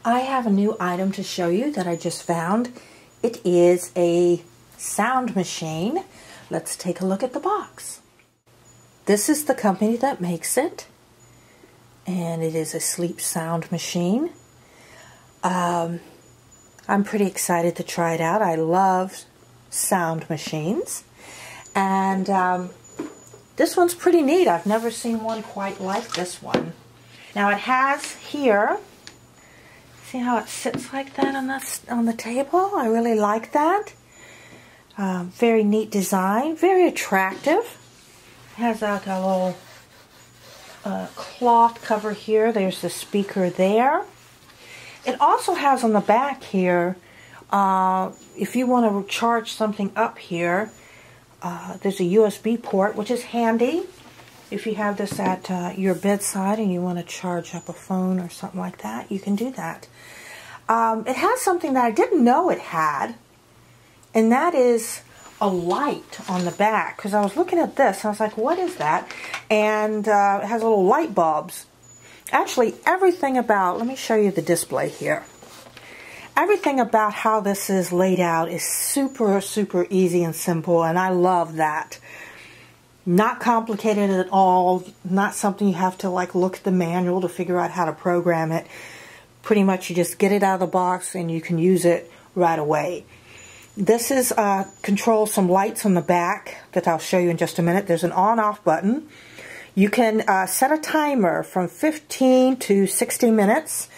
I have a new item to show you that I just found. It is a sound machine. Let's take a look at the box. This is the company that makes it, and it is a sleep sound machine. I'm pretty excited to try it out. I love sound machines, and this one's pretty neat. I've never seen one quite like this one. Now it has here, see how it sits like that on the table? I really like that. Very neat design, very attractive. It has like a little cloth cover here. There's the speaker there. It also has on the back here, if you want to charge something up here, there's a USB port, which is handy if you have this at your bedside and you want to charge up a phone or something like that. You can do that. It has something that I didn't know it had, and that is a light on the back, because I was looking at this and I was like, what is that? And it has little light bulbs. Actually, everything about, let me show you the display here. Everything about how this is laid out is super, super easy and simple, and I love that. Not complicated at all, not something you have to like look at the manual to figure out how to program it. Pretty much you just get it out of the box and you can use it right away. This is controls some lights on the back that I'll show you in just a minute. There's an on-off button. You can set a timer from 15 to 60 minutes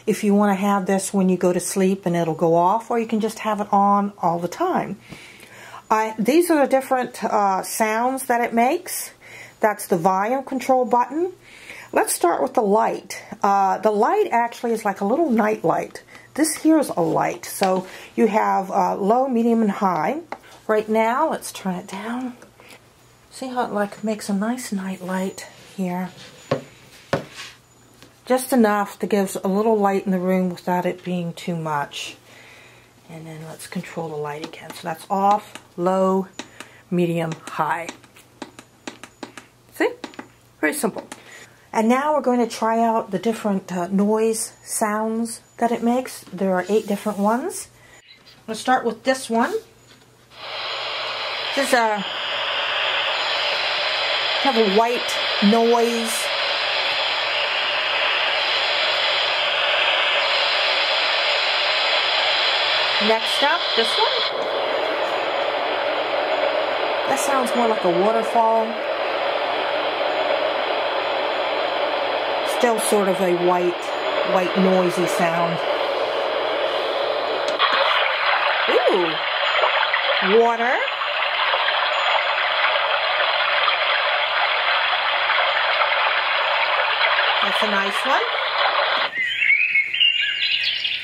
if you want to have this when you go to sleep and it'll go off, or you can just have it on all the time. These are the different sounds that it makes. That's the volume control button. Let's start with the light. The light actually is like a little night light. This here is a light. So you have low, medium, and high. Right now, let's turn it down. See how it like makes a nice night light here. Just enough to give a little light in the room without it being too much. And then let's control the light again. So that's off, low, medium, high. See? Very simple. And now we're going to try out the different noise sounds that it makes. There are 8 different ones. I'm going to start with this one. This is a kind of a white noise. Next up, this one. That sounds more like a waterfall. Still sort of a white noisy sound. Ooh, water. That's a nice one.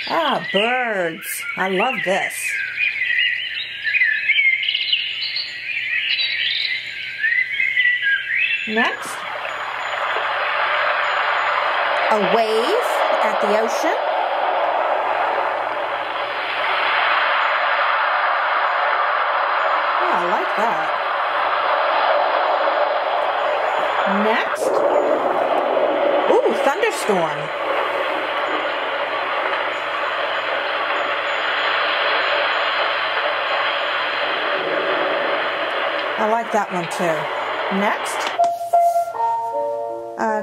Ah, birds. I love this. Next, a wave at the ocean. Yeah, I like that. Next, ooh, thunderstorm. I like that one too. Next,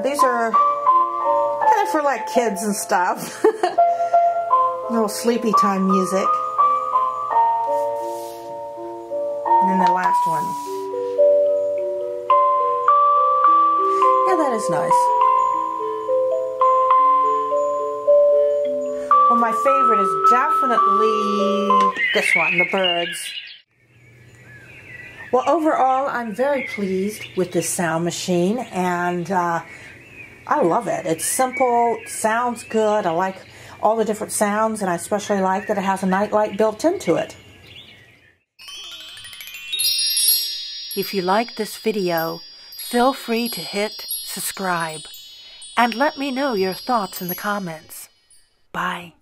these are kind of for like kids and stuff. Little sleepy time music. And then the last one. Yeah, that is nice. Well, my favorite is definitely this one, the birds. Well, overall, I'm very pleased with this sound machine, and I love it. It's simple, sounds good. I like all the different sounds, and I especially like that it has a night light built into it. If you like this video, feel free to hit subscribe, and let me know your thoughts in the comments. Bye.